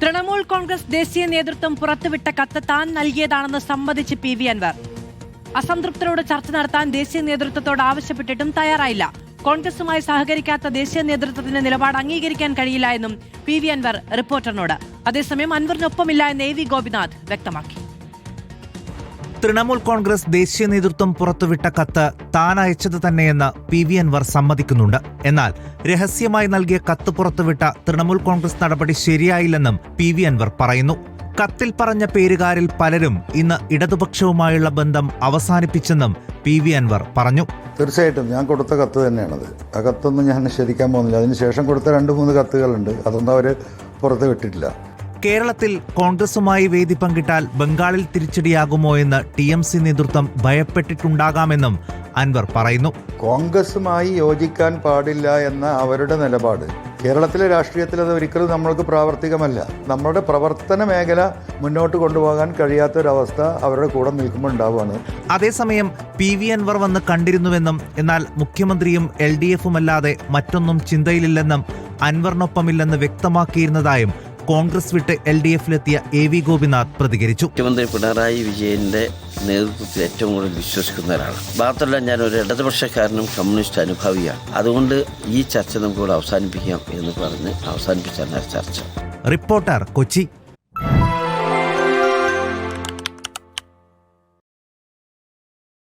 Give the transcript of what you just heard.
തൃണമൂൽ കോൺഗ്രസ് ദേശീയ നേതൃത്വം പുറത്തുവിട്ട കത്ത് താൻ നൽകിയതാണെന്ന് സമ്മതിച്ച് പി വി അൻവർ. അസംതൃപ്തരോട് ചർച്ച നടത്താൻ ദേശീയ നേതൃത്വത്തോട് ആവശ്യപ്പെട്ടിട്ടും തയ്യാറായില്ല. കോൺഗ്രസുമായി സഹകരിക്കാത്ത ദേശീയ നേതൃത്വത്തിന്റെ നിലപാട് അംഗീകരിക്കാൻ കഴിയില്ല എന്നും പി വി അൻവർ റിപ്പോർട്ടറിനോട്. അതേസമയം അൻവറിനൊപ്പമില്ല എന്ന് എ വി ഗോപിനാഥ് വ്യക്തമാക്കി. തൃണമൂൽ കോൺഗ്രസ് ദേശീയ നേതൃത്വം പുറത്തുവിട്ട കത്ത് താൻ അയച്ചത് തന്നെയെന്ന് പി വി അൻവർ സമ്മതിക്കുന്നുണ്ട്. എന്നാൽ രഹസ്യമായി നൽകിയ കത്ത് പുറത്തുവിട്ട തൃണമൂൽ കോൺഗ്രസ് നടപടി ശരിയായില്ലെന്നും പി വി അൻവർ പറയുന്നു. കത്തിൽ പറഞ്ഞ പേരുകാരിൽ പലരും ഇന്ന് ഇടതുപക്ഷവുമായുള്ള ബന്ധം അവസാനിപ്പിച്ചെന്നും പി വി അൻവർ പറഞ്ഞു. തീർച്ചയായിട്ടും ഞാൻ കൊടുത്ത കത്ത് തന്നെയാണത്. ആ കത്തൊന്നും ഞാൻ നിഷേധിക്കാൻ പോകുന്നില്ല. അതിനുശേഷം കൊടുത്ത 2-3 കത്തുകളുണ്ട്. അതൊന്നും അവർ പുറത്ത് വിട്ടിട്ടില്ല. കേരളത്തിൽ കോൺഗ്രസുമായി വേദി പങ്കിട്ടാൽ ബംഗാളിൽ തിരിച്ചടിയാകുമോ എന്ന് TMC നേതൃത്വം ഭയപ്പെട്ടിട്ടുണ്ടാകാമെന്നും അൻവർ പറയുന്നു. കോൺഗ്രസുമായി യോജിക്കാൻ പാടില്ല എന്ന അവരുടെ നിലപാട് കേരളത്തിലെ രാഷ്ട്രീയത്തിൽ അത് ഒരിക്കലും നമ്മൾക്ക് പ്രാവർത്തികമല്ല. നമ്മുടെ പ്രവർത്തന മേഖല മുന്നോട്ട് കൊണ്ടുപോകാൻ കഴിയാത്തൊരവസ്ഥ അവരുടെ കൂടെ നിൽക്കുമ്പോൾ ഉണ്ടാവുകയാണ്. അതേസമയം പി വി അൻവർ വന്ന് കണ്ടിരുന്നുവെന്നും എന്നാൽ മുഖ്യമന്ത്രിയും LDFും അല്ലാതെ മറ്റൊന്നും ചിന്തയിലില്ലെന്നും അൻവറിനൊപ്പമില്ലെന്ന് വ്യക്തമാക്കിയിരുന്നതായും കോൺഗ്രസ് വിട്ട് LDFിലെത്തിയ എ വി ഗോപിനാഥ് പ്രതികരിച്ചു. മുഖ്യമന്ത്രി പിണറായി വിജയന്റെ നേതൃത്വത്തിൽ ഏറ്റവും കൂടുതൽ വിശ്വസിക്കുന്ന ഒരാളാണ്. മാത്രമല്ല, ഞാൻ ഒരു ഇടതുപക്ഷക്കാരനും കമ്മ്യൂണിസ്റ്റ് അനുഭാവിയാണ്. അതുകൊണ്ട് ഈ ചർച്ച നമുക്കിവിടെ അവസാനിപ്പിക്കാം എന്ന് പറഞ്ഞ് അവസാനിപ്പിച്ചാണ് ചർച്ച. റിപ്പോർട്ടർ, കൊച്ചി.